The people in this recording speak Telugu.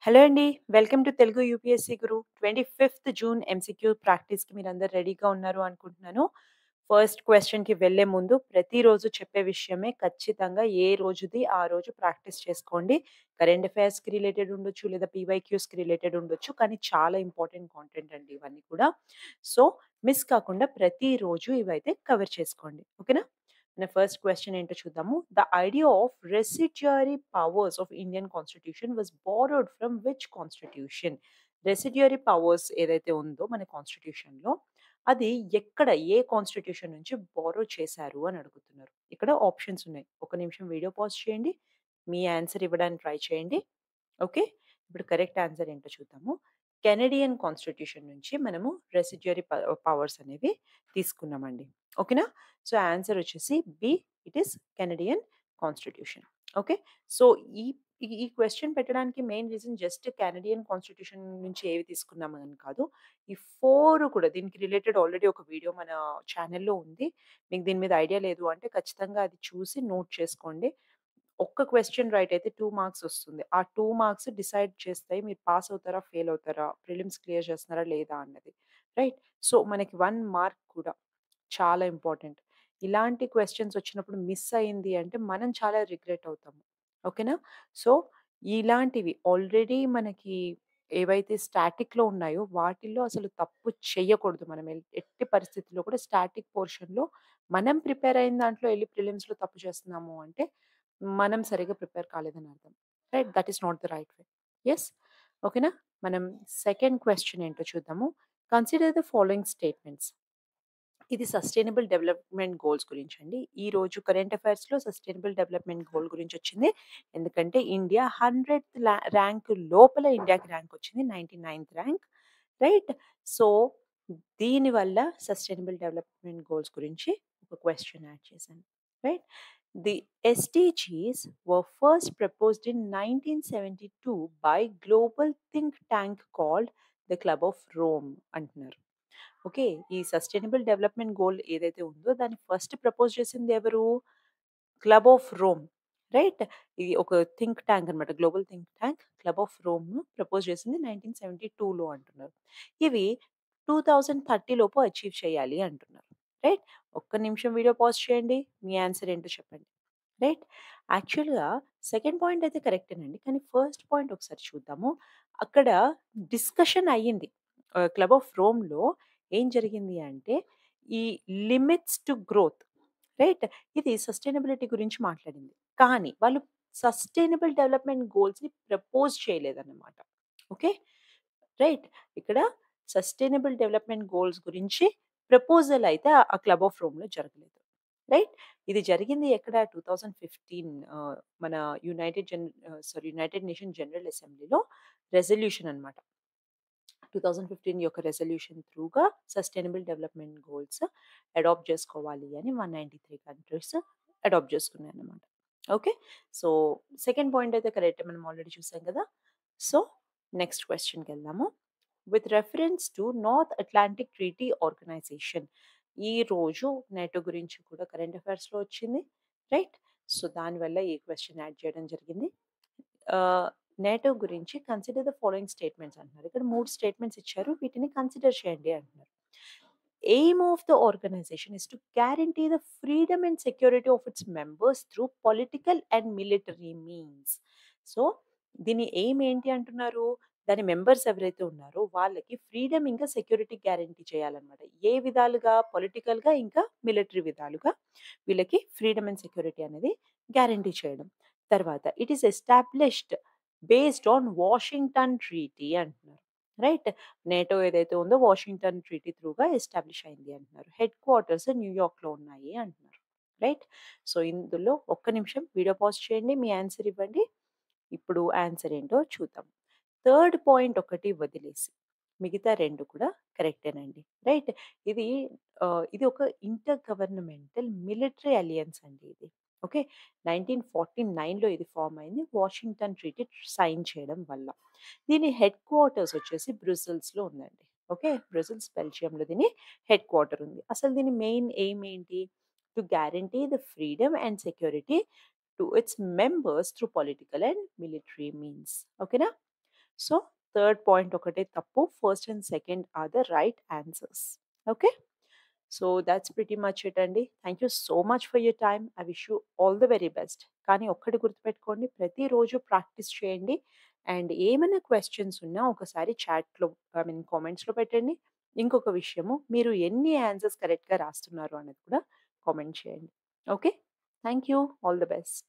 హలో అండి. Welcome to Telugu UPSC Guru. 25థ్ జూన్ ఎంసీక్యూ ప్రాక్టీస్‌కి మీరందరూ రెడీగా ఉన్నారు అనుకుంటున్నాను. ఫస్ట్ క్వెషన్‌కి వెళ్ళే ముందు ప్రతిరోజు చెప్పే విషయమే ఖచ్చితంగా ఏ రోజుది ఆ రోజు ప్రాక్టీస్ చేసుకోండి. కరెంట్ అఫైర్స్‌కి రిలేటెడ్ ఉండొచ్చు, లేదా పీవైక్యూస్‌కి రిలేటెడ్ ఉండొచ్చు. కానీ చాలా ఇంపార్టెంట్ కాంటెంట్ అండి ఇవన్నీ కూడా. సో, మిస్ కాకుండా ప్రతిరోజు ఇవైతే కవర్ చేసుకోండి. ఓకేనా? మన ఫస్ట్ క్వెషన్ ఏంటో చూద్దాము. The idea of residuary powers of Indian constitution was borrowed from which constitution? Residuary powers ఏదైతే ఉందో మన కాన్స్టిట్యూషన్‌లో అది ఎక్కడ ఏ కాన్స్టిట్యూషన్ నుంచి బారో చేశారు అని అడుగుతున్నారు. ఇక్కడ ఆప్షన్స్ ఉన్నాయి. ఒక నిమిషం వీడియో పాజ్ చేయండి. మీ ఆన్సర్ ఇవ్వడానికి ట్రై చేయండి. ఓకే. ఇప్పుడు కరెక్ట్ ఆన్సర్ ఏంటో చూద్దాము. కెనడియన్ కాన్స్టిట్యూషన్ నుంచి మనము రెసిడ్యూరీ పవర్స్ అనేవి తీసుకున్నామండి. ఓకేనా? సో, ఆన్సర్ వచ్చేసి B. It is Canadian constitution. Okay. So, ఈ ఈ ఈ క్వెషన్ పెట్టడానికి main reason just Canadian constitution నుంచి ఏవి తీసుకున్నామని కాదు. ఈ 4 కూడా దీనికి రిలేటెడ్ ఆల్రెడీ ఒక వీడియో మన ఛానెల్‌లో ఉంది. మీకు దీని మీద ఐడియా లేదు అంటే ఖచ్చితంగా అది చూసి నోట్ చేసుకోండి. ఒక్క క్వెషన్ రైట్ అయితే 2 మార్క్స్ వస్తుంది. ఆ 2 మార్క్స్ డిసైడ్ చేస్తాయి మీరు పాస్ అవుతారా? ఫెయిల్ అవుతారా? ప్రిలిమ్స్ క్లియర్ చేస్తున్నారా? లేదా? అన్నది. రైట్? సో, మనకి 1 మార్క్ కూడా చాలా ఇంపార్టెంట్. ఇలాంటి క్వెషన్స్ వచ్చినప్పుడు మిస్ అయింది అంటే మనం చాలా రిగ్రెట్ అవుతాము. ఓకేనా? సో, ఇలాంటివి ఆల్రెడీ మనకి ఏవైతే స్టాటిక్‌లో ఉన్నాయో వాటిల్లో అసలు తప్పు చెయ్యకూడదు. మనం ఎట్టి పరిస్థితిలో కూడా స్టాటిక్ పోర్షన్‌లో మనం ప్రిపేర్ అయిన దాంట్లో ఎళ్లి ప్రిలిమ్స్‌లో తప్పు చేస్తున్నాము అంటే మనం సరిగ్గా ప్రిపేర్ కాలేదని అర్థం. Right? That is not the right way. Yes. ఓకేనా? మనం సెకండ్ క్వెషన్ ఏంటో చూద్దాము. Consider the following statements. ఇది సస్టైనబుల్ డెవలప్‌మెంట్ గోల్స్ గురించండి. ఈరోజు కరెంట్ అఫైర్స్‌లో సస్టైనబుల్ డెవలప్‌మెంట్ గోల్ గురించొచ్చింది. ఎందుకంటే ఇండియా 100థ్ ర్యాంక్ లోపల ఇండియాకి ర్యాంక్ వచ్చింది. 99థ్ ర్యాంక్. రైట్? సో, దీనివల్ల సస్టైనబుల్ డెవలప్‌మెంట్ గోల్స్ గురించి ఒక క్వెషన్ యాడ్ చేశాను. Right? The SDGs were first proposed in 1972 by global think tank called the club of Rome అంటున్నారు. ఓకే. ఈ సస్టైనబుల్ డెవలప్‌మెంట్ గోల్ ఏదైతే ఉందో దాన్ని ఫస్ట్ ప్రపోజ్ చేసింది ఎవరు? Club of Rome. రైట్? ఇది ఒక థింక్ ట్యాంక్ అన్నమాట. Global think tank club of Rome propose చేసింది 1972లో అంటున్నారు. ఇవి 2030 లోపు అచీవ్ చేయాలి అంటున్నారు. రైట్? ఒక్క నిమిషం వీడియో పాజ్ చేయండి. మీ ఆన్సర్ ఏంటో చెప్పండి. రైట్? యాక్చువల్‌గా సెకండ్ పాయింట్ అయితే కరెక్టేనండి. కానీ ఫస్ట్ పాయింట్ ఒకసారి చూద్దాము. అక్కడ డిస్కషన్ అయ్యింది. క్లబ్ ఆఫ్ రోమ్‌లో ఏం జరిగింది అంటే, ఈ లిమిట్స్ టు గ్రోత్ రైట్? ఇది సస్టైనబిలిటీ గురించి మాట్లాడింది. కానీ వాళ్ళు సస్టైనబుల్ డెవలప్‌మెంట్ గోల్స్‌ని ప్రపోజ్ చేయలేదన్నమాట. ఓకే. రైట్? ఇక్కడ సస్టైనబుల్ డెవలప్‌మెంట్ గోల్స్ గురించి ప్రపోజల్ అయితే ఆ క్లబ్ ఆఫ్ రోమ్‌లో జరగలేదు. రైట్? ఇది జరిగింది ఎక్కడ 2015 మన యునైటెడ్ నేషన్ జనరల్ అసెంబ్లీలో రెజల్యూషన్ అన్నమాట. 2015 యొక్క రెజల్యూషన్ త్రూగా సస్టైనబుల్ డెవలప్‌మెంట్ గోల్స్ అడాప్ట్ చేసుకోవాలి అని 193 కంట్రీస్ అడాప్ట్ చేసుకున్నాయన్నమాట. ఓకే. సో, సెకండ్ పాయింట్ అయితే కరెక్టే మనం ఆల్రెడీ చూసాం కదా! సో, నెక్స్ట్ క్వెషన్‌కెళ్దాము. With reference to North Atlantic Treaty Organization. ఈరోజు నేటో గురించి కూడా కరెంట్ అఫైర్స్‌లో వచ్చింది. రైట్? సో, దానివల్ల ఈ క్వెషన్ యాడ్ చేయడం జరిగింది. ఆహ్, నేటో గురించి కన్సిడర్ ద ఫాలోయింగ్ స్టేట్మెంట్స్ అంటున్నారు. ఇక్కడ 3 స్టేట్మెంట్స్ ఇచ్చారు. వీటిని కన్సిడర్ చేయండి అంటున్నారు. Aim of the organization is to guarantee the freedom and security of its members through political and military means. So, దీని ఎయిమ్ ఏంటి అంటున్నారు? దాని మెంబర్స్ ఎవరైతే ఉన్నారో వాళ్ళకి ఫ్రీడమ్ ఇంకా సెక్యూరిటీ గ్యారంటీ చేయాలన్నమాట. ఏ విధాలుగా? పొలిటికల్‌గా ఇంకా మిలిటరీ విధాలుగా వీళ్ళకి ఫ్రీడమ్ అండ్ సెక్యూరిటీ అనేది గ్యారంటీ చేయడం. తర్వాత it is established based on Washington treaty అంటున్నారు. రైట్? నేటో ఏదైతే ఉందో వాషింగ్టన్ ట్రీటీ త్రూగా ఎస్టాబ్లిష్ అయింది అంటున్నారు. హెడ్ క్వార్టర్స్ న్యూయార్క్‌లో ఉన్నాయి అంటున్నారు. రైట్? సో, ఇందులో ఒక్క నిమిషం వీడియో పాజ్ చేయండి. మీ ఆన్సర్ ఇవ్వండి. ఇప్పుడు ఆన్సర్ ఏంటో చూద్దాం. థర్డ్ పాయింట్ ఒకటి వదిలేసి మిగతా 2 కూడా కరెక్టేనండి. రైట్? ఇది ఇది ఒక ఇంటర్ గవర్నమెంటల్ మిలిటరీ అలియన్స్ అండి ఇది. ఓకే. 1949లో ఇది ఫార్మ్ అయింది. వాషింగ్టన్ ట్రీటీ సైన్ చేయడం వల్ల. దీని హెడ్ క్వార్టర్స్ వచ్చేసి బ్రుసెల్స్‌లో ఉందండి. ఓకే. బ్రుసెల్స్ బెల్జియంలో దీని హెడ్ క్వార్టర్ ఉంది. అసలు దీని మెయిన్ ఎయిమ్ ఏంటి? To guarantee the freedom and security to its members through political and military means. ఓకేనా? సో, థర్డ్ పాయింట్ ఒకటే తప్పు. First and second are the right answers. Okay. So, that's pretty much it అండి. Thank you so much for your time. I wish you all the very best. కానీ ఒక్కటి గుర్తుపెట్టుకోండి, ప్రతిరోజు ప్రాక్టీస్ చేయండి. అండ్ ఏమైనా క్వెషన్స్ ఉన్నా ఒకసారి చాట్‌లో కామెంట్స్‌లో పెట్టండి. ఇంకొక విషయము, మీరు ఎన్ని ఆన్సర్స్ కరెక్ట్‌గా రాస్తున్నారు అన్నది కూడా కామెంట్ చేయండి. Okay. Thank you. All the best.